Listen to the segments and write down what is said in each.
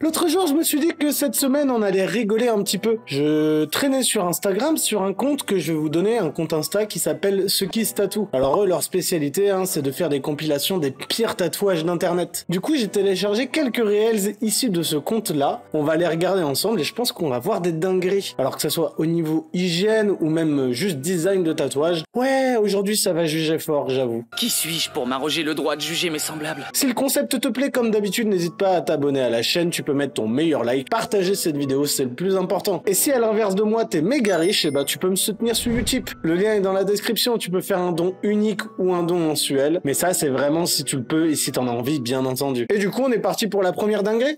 L'autre jour, je me suis dit que cette semaine, on allait rigoler un petit peu. Je traînais sur Instagram sur un compte que je vais vous donner, un compte Insta qui s'appelle Ce qui se tatoue. Alors eux, leur spécialité, c'est de faire des compilations des pires tatouages d'internet. Du coup, j'ai téléchargé quelques réels issus de ce compte-là. On va les regarder ensemble et je pense qu'on va voir des dingueries. Alors que ça soit au niveau hygiène ou même juste design de tatouage. Ouais, aujourd'hui, ça va juger fort, j'avoue. Qui suis-je pour m'arroger le droit de juger mes semblables? Si le concept te plaît, comme d'habitude, n'hésite pas à t'abonner à la chaîne, tu peux mettre ton meilleur like, partager cette vidéo, c'est le plus important. Et si à l'inverse de moi, t'es méga riche, et bah tu peux me soutenir sur Utip. Le lien est dans la description, tu peux faire un don unique ou un don mensuel. Mais ça, c'est vraiment si tu le peux et si t'en as envie, bien entendu. Et du coup, on est parti pour la première dinguerie.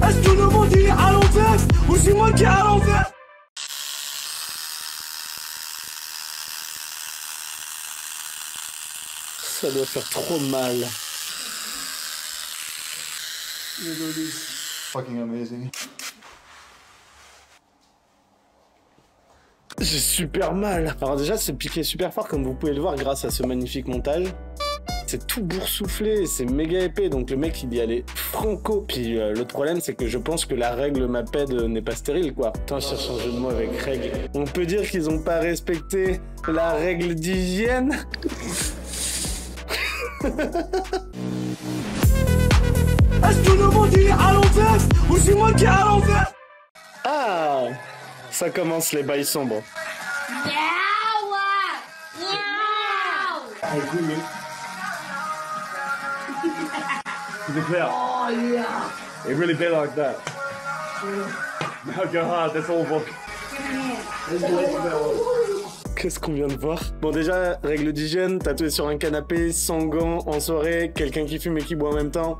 Est-ce que le monde est à l'envers ou c'est moi qui est à l'envers? Ça doit faire trop mal. Fucking amazing. J'ai super mal. Alors déjà, c'est piqué super fort, comme vous pouvez le voir grâce à ce magnifique montage. C'est tout boursouflé, c'est méga épais, donc le mec il y allait franco. Puis l'autre problème c'est que je pense que la règle MAPED n'est pas stérile quoi. Attends, je cherche un jeu de mots avec règle. On peut dire qu'ils ont pas respecté la règle d'hygiène. Est-ce que le monde est à l'envers ou c'est moi qui est à l'envers? Ah, ça commence les bails sombres. To be clear. Oh yeah. It really be like that. Now go hard, that's all book. Qu'est-ce qu'on vient de voir? Bon déjà, règle d'hygiène, tatoué sur un canapé, sans gants, en soirée, quelqu'un qui fume et qui boit en même temps.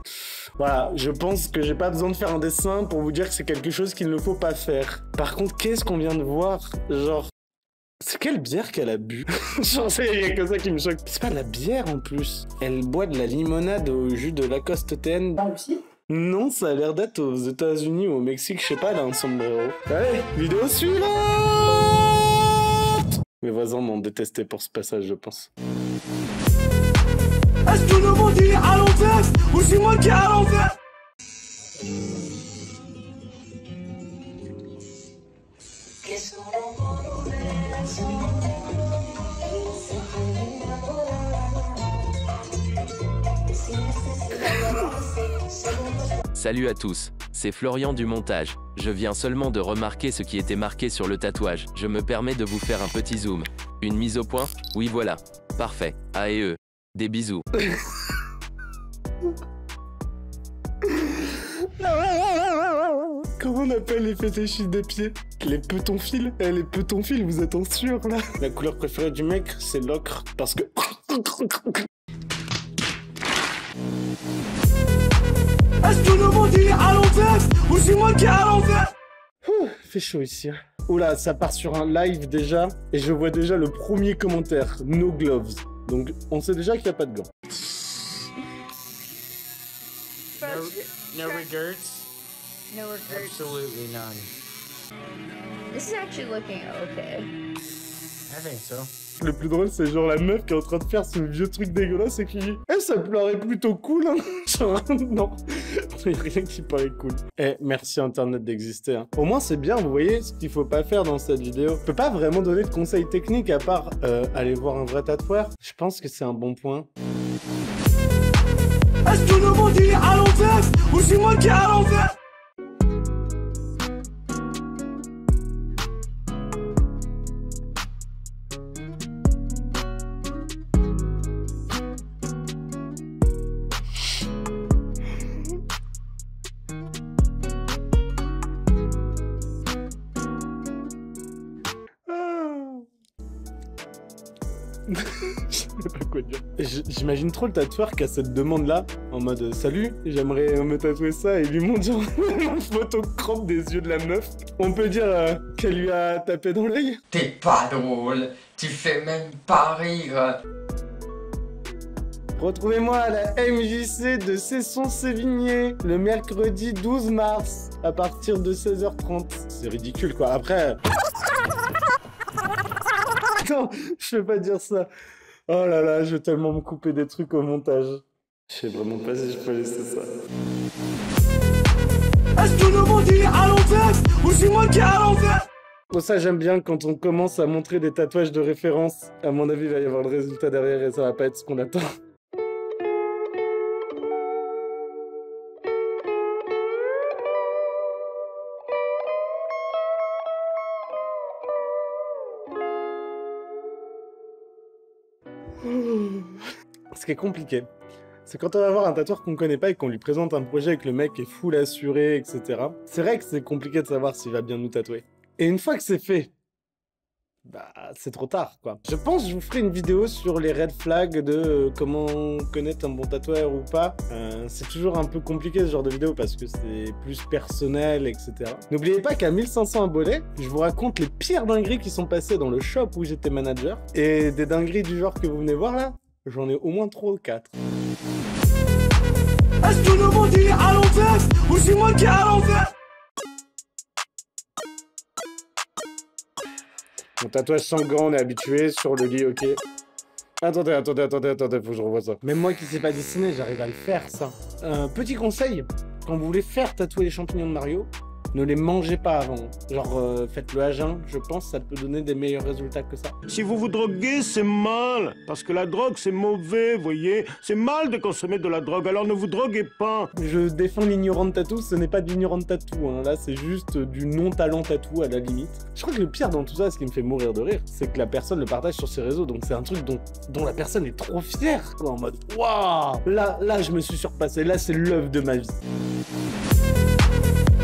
Voilà, je pense que j'ai pas besoin de faire un dessin pour vous dire que c'est quelque chose qu'il ne faut pas faire. Par contre, qu'est-ce qu'on vient de voir? Genre, c'est quelle bière qu'elle a bu? J'en sais, il y a que ça qui me choque. C'est pas de la bière en plus. Elle boit de la limonade au jus de Lacoste TN. Pas aussi? Non, ça a l'air d'être aux États-Unis ou au Mexique, je sais pas, elle a un sombrero. Allez, vidéo suivante! Mes voisins m'ont détesté pour ce passage, je pense. Est-ce que le monde est à l'envers ou c'est moi qui est à l'envers? Salut à tous, c'est Florian du montage. Je viens seulement de remarquer ce qui était marqué sur le tatouage. Je me permets de vous faire un petit zoom. Une mise au point? Oui voilà. Parfait. A et E. Des bisous. Comment on appelle les fétichistes des pieds? Les petonphiles? Eh, les petonphiles, vous êtes en sueur là? La couleur préférée du mec, c'est l'ocre, parce que... Est-ce que le monde est à l'envers ou c'est moi qui est à l'envers? Fait chaud ici. Oula, ça part sur un live déjà, et je vois déjà le premier commentaire, no gloves. Donc on sait déjà qu'il n'y a pas de gants. No regrets? No regrets. Absolutely none. This is actually looking okay. I think so. Le plus drôle, c'est genre la meuf qui est en train de faire ce vieux truc dégueulasse et qui dit « Eh, ça paraît plutôt cool, hein !» Genre, non, il n'y a rien qui paraît cool. Eh, merci Internet d'exister. Hein. Au moins, c'est bien, vous voyez ce qu'il faut pas faire dans cette vidéo. Je peux pas vraiment donner de conseils techniques à part aller voir un vrai tatoueur. Je pense que c'est un bon point. Est-ce que le monde est à l'envers ou c'est moi qui est à l'envers? Je sais pas quoi dire. J'imagine trop le tatoueur qui a cette demande-là, en mode « Salut, j'aimerais me tatouer ça » et lui montre genre une photo crop des yeux de la meuf. On peut dire qu'elle lui a tapé dans l'œil. T'es pas drôle, tu fais même pas rire. Retrouvez-moi à la MJC de Cesson-Sévigné le mercredi 12 mars à partir de 16h30. C'est ridicule quoi. Après... Non, je vais pas dire ça. Oh là là, je vais tellement me couper des trucs au montage. Je sais vraiment pas si je peux laisser ça. Est-ce que tout le monde il est à l'envers ou c'est moi qui est à l'envers? Bon, ça j'aime bien quand on commence à montrer des tatouages de référence. À mon avis, il va y avoir le résultat derrière et ça va pas être ce qu'on attend. Ce qui est compliqué, c'est quand on va voir un tatoueur qu'on connaît pas et qu'on lui présente un projet et que le mec est full assuré, etc. C'est vrai que c'est compliqué de savoir s'il va bien nous tatouer. Et une fois que c'est fait, bah c'est trop tard quoi. Je pense que je vous ferai une vidéo sur les red flags de comment connaître un bon tatoueur ou pas. C'est toujours un peu compliqué ce genre de vidéo parce que c'est plus personnel, etc. N'oubliez pas qu'à 1500 abonnés, je vous raconte les pires dingueries qui sont passées dans le shop où j'étais manager. Et des dingueries du genre que vous venez voir là, j'en ai au moins 3 ou 4. Est-ce que tout le monde il est à l'envers ou c'est moi qui est à l'envers? Mon tatouage sanguin, on est habitué sur le lit, ok. Attendez, faut que je revoie ça. Même moi qui sais pas dessiner, j'arrive à le faire, ça. Petit conseil, quand vous voulez faire tatouer les champignons de Mario, ne les mangez pas avant. Genre, faites-le à jeun, je pense, ça peut donner des meilleurs résultats que ça. Si vous vous droguez, c'est mal. Parce que la drogue, c'est mauvais, voyez. C'est mal de consommer de la drogue, alors ne vous droguez pas. Je défends l'ignorant de tatou, ce n'est pas de l'ignorant de tatou, hein. Là c'est juste du non-talent tatou à la limite. Je crois que le pire dans tout ça, ce qui me fait mourir de rire, c'est que la personne le partage sur ses réseaux, donc c'est un truc dont la personne est trop fière, quoi, en mode waouh. Là je me suis surpassé, là c'est l'œuvre de ma vie.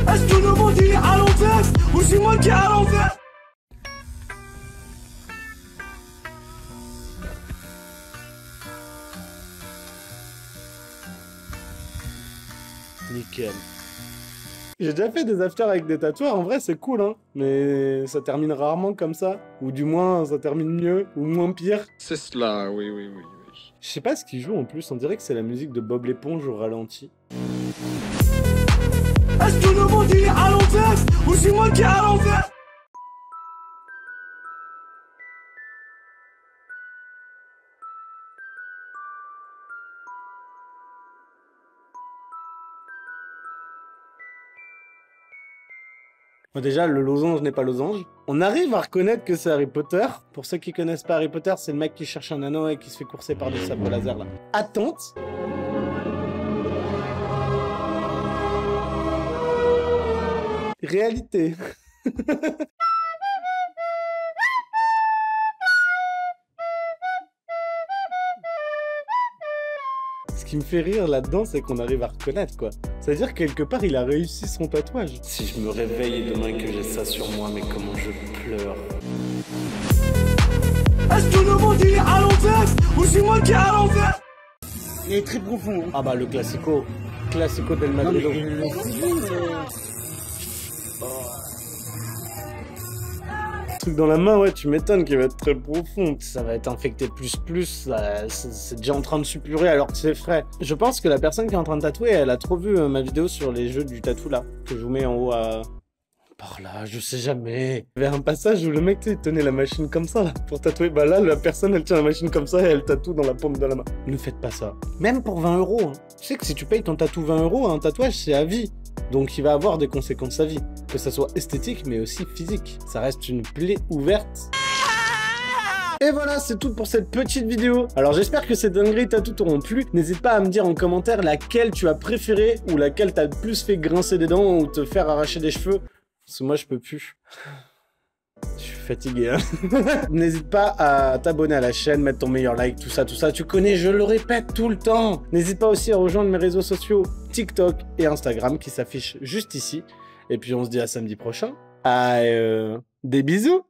Est-ce que tout le monde il est à l'envers ou c'est moi qui est à l'envers? Nickel. J'ai déjà fait des afters avec des tatoueurs, en vrai c'est cool hein, mais ça termine rarement comme ça, ou du moins ça termine mieux, ou moins pire. C'est cela, oui. Je sais pas ce qu'il joue en plus, on dirait que c'est la musique de Bob l'éponge au ralenti. Est-ce que tout le monde il est à l'envers ou c'est moi qui est à l'envers? Bon, déjà, le losange n'est pas losange. On arrive à reconnaître que c'est Harry Potter. Pour ceux qui connaissent pas Harry Potter, c'est le mec qui cherche un anneau et qui se fait courser par des sabres laser là. Attente. Réalité. Ce qui me fait rire là-dedans, c'est qu'on arrive à reconnaître, quoi. C'est-à-dire quelque part, il a réussi son tatouage. Si je me réveille demain que j'ai ça sur moi, mais comment je pleure. Est-ce que tout le monde il est à l'envers ou c'est moi qui est à l'envers? Il est très profond. Hein. Ah bah le classico del Madrido. Truc dans la main, ouais, tu m'étonnes qu'il va être très profond. Ça va être infecté plus, c'est déjà en train de suppurer alors que c'est frais. Je pense que la personne qui est en train de tatouer, elle a trop vu ma vidéo sur les jeux du tatou là, que je vous mets en haut à... Par là, je sais jamais. Il y avait un passage où le mec, tu sais, il tenait la machine comme ça, là, pour tatouer. Bah là, la personne, elle tient la machine comme ça et elle tatoue dans la paume de la main. Ne faites pas ça. Même pour 20 €, hein. Tu sais que si tu payes ton tatou 20 €, un tatouage, c'est à vie. Donc il va avoir des conséquences à vie. Que ça soit esthétique, mais aussi physique. Ça reste une plaie ouverte. Et voilà, c'est tout pour cette petite vidéo. Alors j'espère que ces dingueries tatou t'auront plu. N'hésite pas à me dire en commentaire laquelle tu as préférée ou laquelle t'as le plus fait grincer des dents ou te faire arracher des cheveux. Parce que moi, je peux plus. Je suis fatigué, hein. N'hésite pas à t'abonner à la chaîne, mettre ton meilleur like, tout ça. Tu connais, je le répète tout le temps. N'hésite pas aussi à rejoindre mes réseaux sociaux TikTok et Instagram qui s'affichent juste ici. Et puis, on se dit à samedi prochain. Des bisous.